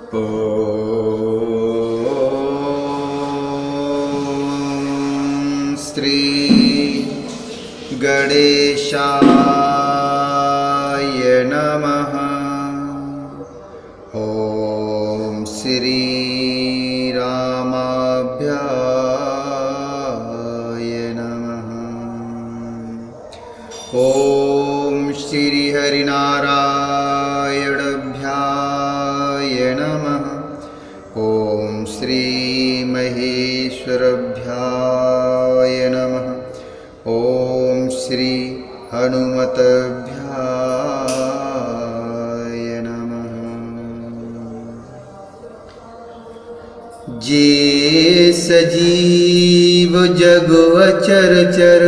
ॐ श्री गणेशाय नमः। ॐ श्री रामाभ्याय नमः। ॐ श्री हरिनारायणाभ्याय नमः। ॐ श्री महेश्वराभ्याय नमः। ॐ श्री हनुमताभ्याय नमः। जे सजीव जग अचर चर,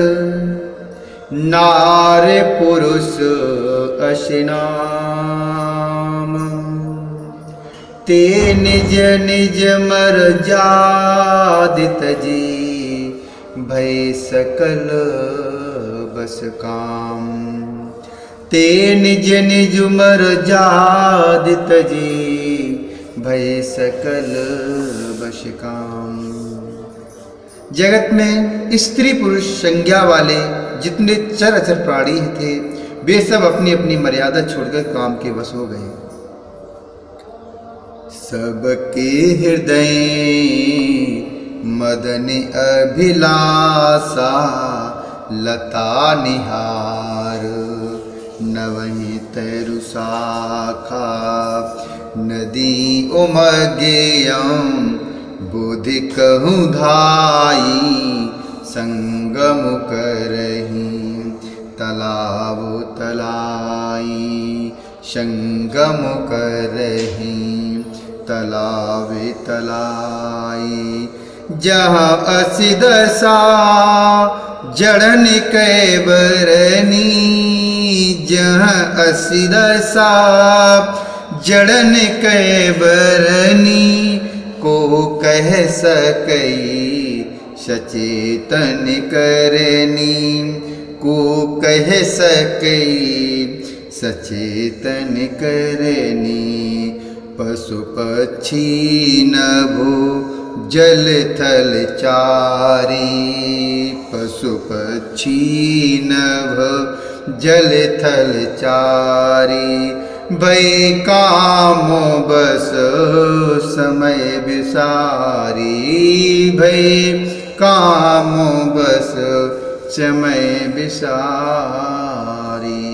नार पुरुष अशनाम, ते निज निज मर जादित जी, भय सकल बस काम। ते निज निज मर जादित जी, भय सकल बस काम। जगत में स्त्री पुरुष संज्ञा वाले जितने चराचर प्राणी थे, वे सब अपनी अपनी मर्यादा छोड़कर काम के वश हो गए। सबके हृदय मदन अभिलाषा, लता निहार नवहि तरु शाखा। नदी उमगेयम बुद्धि कहूँ धाई, संगम करही तलाव तलाई। संगम करही तलाव तलाई। जहाँ असी दशा जड़न कैबरनी, जहाँ असी दशा जड़न कैबरनी। को कह सकई सचेतन करनी, को कह सकई सचेतन करनी। पशु पक्षी नभो जल थल चारी, पशु पक्षी नभ जल थल चारी। भय कामो बस समय विसारी, भय कामो बस समय विसारी।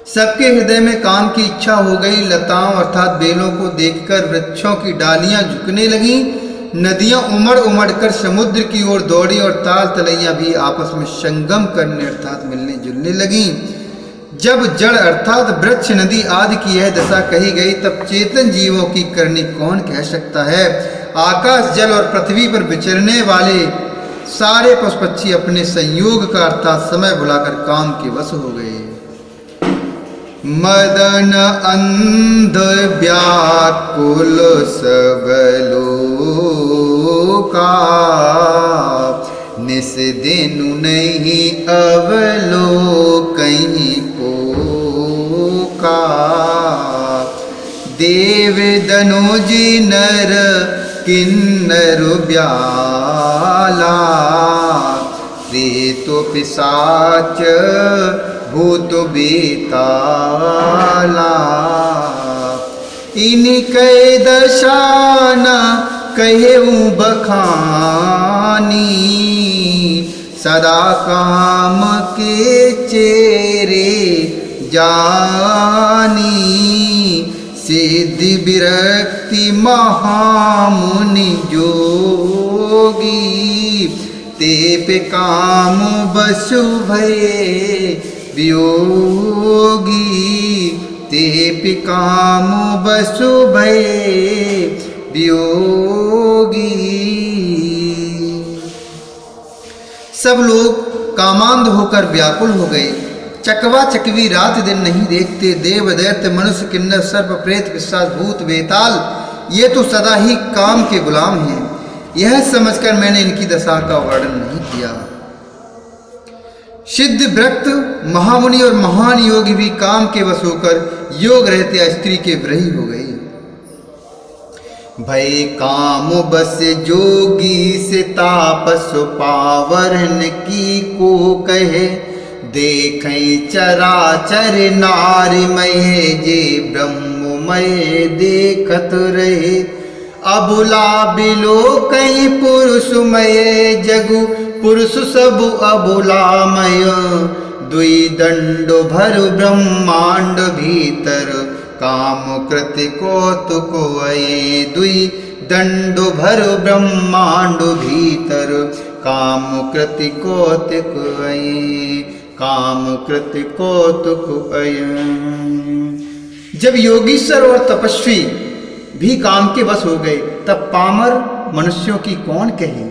सबके हृदय में काम की इच्छा हो गई। लताओं अर्थात बेलों को देखकर वृक्षों की डालियां झुकने लगीं। नदियां उमड़ उमड़ कर समुद्र की ओर दौड़ी और ताल तलैयां भी आपस में संगम करने अर्थात मिलने जुलने लगीं। जब जड़ अर्थात वृक्ष नदी आदि की यह दशा कही गई, तब चेतन जीवों की करनी कौन कह सकता है। आकाश जल और पृथ्वी पर विचरने वाले सारे पशु पक्षी अपने संयोग का अर्थात समय बुलाकर काम के वश हो गए। मदन अंध व्याकुल सब लोका, निस दिन नहीं अवलोकहीं को का। देव दनुजी नर किन्नर ब्याला, प्रेतो पिशाच भूत बेताला। इनके दशाना कहूँ बखानी, सदा काम के चेरे जानी। सिद्धि विरक्ति महामुनि जोगी, तेप काम बसु भये वियोगी। तेप काम बसु भये वियोगी। सब लोग कामांध होकर व्याकुल हो गए। चकवा चकवी रात दिन नहीं देखते। देव दैत्य मनुष्य किन्नर सर्प प्रेत पिशाच भूत बेताल, ये तो सदा ही काम के गुलाम हैं। यह समझकर मैंने इनकी दशा का वर्णन नहीं किया। सिद्ध भक्त महामुनि और महान योगी भी काम के वश होकर योग रहते स्त्री के विरही हो गए। भय काम बस जोगी से तापस पावरन की को कहे, देखें चराचर नारीमय जे ब्रह्ममय देखत रहे। अबुला बिलो कहीं पुरुषमय जगु पुरुष सब अबुलामय, दुई दंड भर ब्रह्मांड भीतर काम कृति कौतुक अये। दुई दंड भर ब्रह्मांड भीतर काम कृति कौतुक अये, काम कृति कौतुक अये। जब योगीश्वर और तपस्वी भी काम के वश हो गए, तब पामर मनुष्यों की कौन कहे।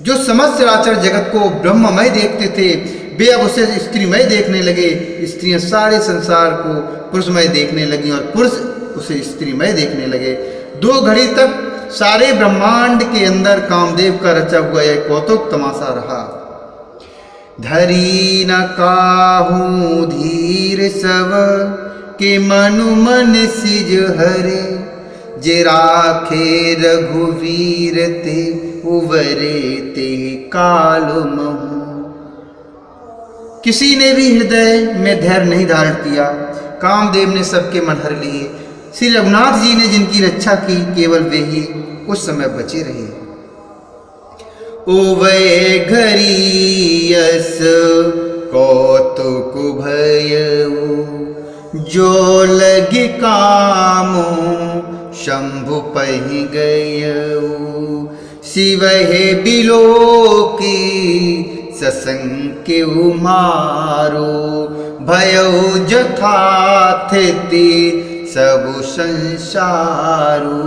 जो समस्त चराचर जगत को ब्रह्ममय देखते थे, वे अब उसे स्त्रीमय देखने लगे। स्त्रियां सारे संसार को पुरुषमय देखने लगी और पुरुष उसे स्त्रीमय देखने लगे। 2 घड़ी तक सारे ब्रह्मांड के अंदर कामदेव का रचा हुआ एक कौतुक तमाशा रहा। धरी न काहू धीर सब के मनु मन सिज हरे, जे राखे रघुवीर ते उवरे ते काल महु। किसी ने भी हृदय में धैर्य नहीं धारण किया। कामदेव ने सबके मन हर लिए। श्री रघुनाथ जी ने जिनकी रक्षा की, केवल वे ही उस समय बचे रहे। उवै घरी यस कौतुक भयउ, जो लगी कामो शंभु पहि गयउ। शिवहे बिलो की ससंके मारो, भयउ जथाथिति सबु संसारो।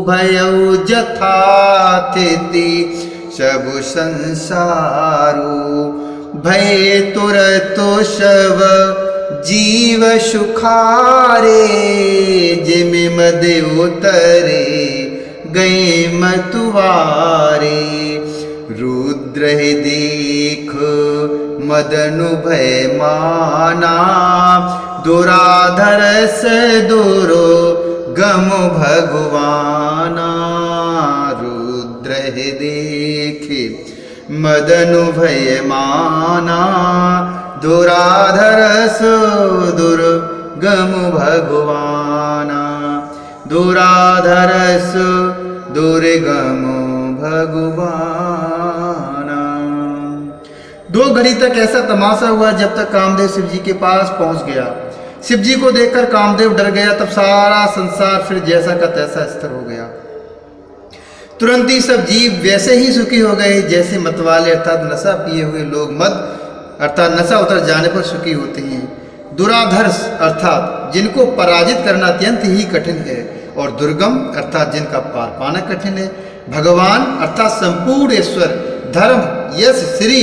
भयउ जथाथिति सबु संसारो, भय तुरतो शव जीव सुखारे। जिमि मद उतरे गए मतुवारे, रुद्र देख मदनु भय माना। दुराधर से दुरो गम भगवाना, रुद्र देखे मदनु भय माना। दुराधर से दुर्गम भगवाना, दुराधर से दुर्गम भगवाना। 2 घड़ी तक ऐसा तमाशा हुआ जब तक कामदेव शिव जी के पास पहुंच गया। शिव जी को देखकर कामदेव डर गया। तब सारा संसार फिर जैसा का तैसा स्थिर हो गया। तुरंत ही सब जीव वैसे ही सुखी हो गए जैसे मतवाले अर्थात नशा पिए हुए लोग मद अर्थात नशा उतर जाने पर सुखी होते हैं। दुराधर्ष अर्थात जिनको पराजित करना अत्यंत ही कठिन है, और दुर्गम अर्थात जिनका पार पाना कठिन है। भगवान अर्थात संपूर्ण ईश्वर, धर्म, यश, श्री,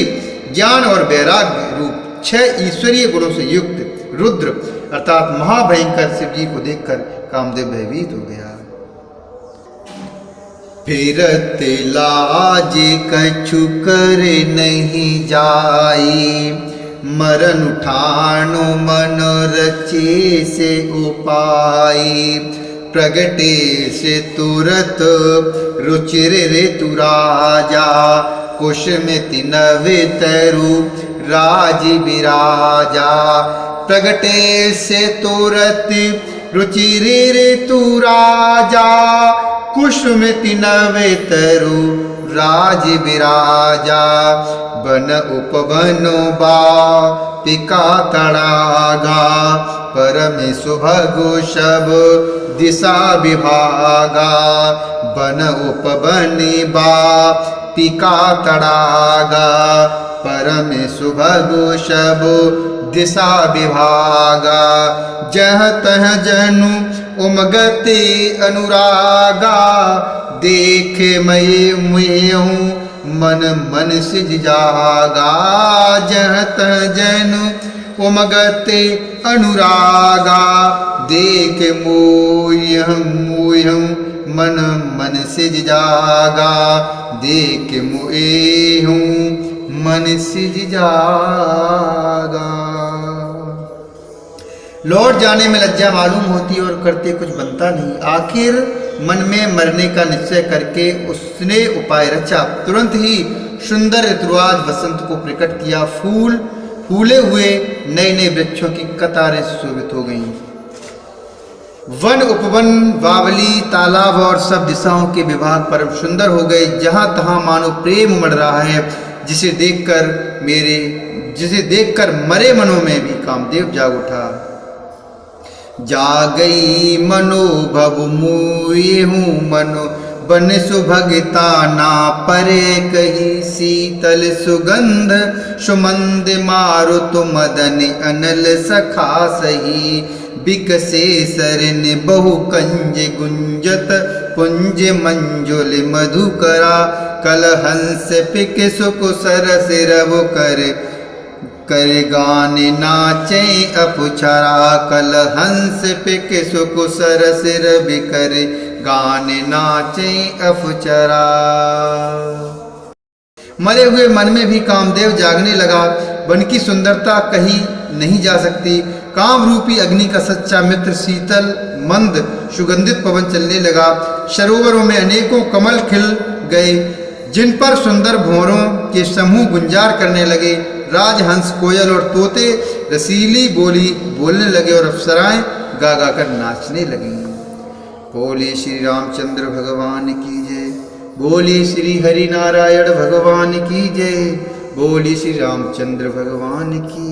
ज्ञान और वैराग्य रूप 6 ईश्वरीय गुणों से युक्त रुद्र अर्थात महाभयंकर शिव जी को देखकर कामदेव भयभीत हो गया। फिरत लाज कछु कर नहीं जाई, मरण उठानो मन रचे से उपाई। प्रगटे से तुरत रुचिर ऋतु राजा, कुश में तिनवे तरु राज विराजा। प्रगटे से तुरत रुचिर ऋतु राजा, कुसुमिति नवे तरु राज विराजा। बन उपवनो बा पिका तड़ागा, परमे सुभगु शब दिशा विभागा। बन उपवनी बा पिका तड़ागा, परमे सुभगु शब दिशा विभागा। जह तह जनु उमगते अनुरागा, देखे मये मुयहूँ मन मन सिज जागा। जह तह जनु उमगते अनुरागा, देख मोयहूँ मन मन सिज जागा। देख मोयहूँ मन सिज जागा। लौट जाने में लज्जा मालूम होती और करते कुछ बनता नहीं। आखिर मन में मरने का निश्चय करके उसने उपाय रचा। तुरंत ही सुंदर ऋतुराज वसंत को प्रकट किया। फूले हुए नए नए वृक्षों की कतारें सुशोभित हो गईं। वन उपवन बावली तालाब और सब दिशाओं के विभाग परम सुंदर हो गए। जहां तहां मानो प्रेम उमड़ रहा है, जिसे देखकर मरे मनों में भी कामदेव जाग उठा। जागई मनोभव मुएहूँ मनो बन सुभगता ना परे कही। शीतल सुगंध सुमंद मारुत मदन अनल सखा सही। बिकसे सरन बहु कंज गुंजत पुंज मंजुल मधुकरा। कलहंस पिक सुख सरस रव कर गान नाचे अपुछरा। कलहंस पिक सुख सरस रव कर गान नाचे अपुछरा। मरे हुए मन में भी कामदेव जागने लगा। वन की सुंदरता कही नहीं जा सकती। काम रूपी अग्नि का सच्चा मित्र शीतल मंद सुगंधित पवन चलने लगा। सरोवरों में अनेकों कमल खिल गए, जिन पर सुंदर भंवरों के समूह गुंजार करने लगे। राजहंस कोयल और तोते रसीली बोली बोलने लगे और अप्सराएं गा गा कर नाचने लगी। बोले श्री रामचंद्र भगवान की जय। बोले श्री हरि नारायण भगवान की जय। बोले श्री रामचंद्र भगवान की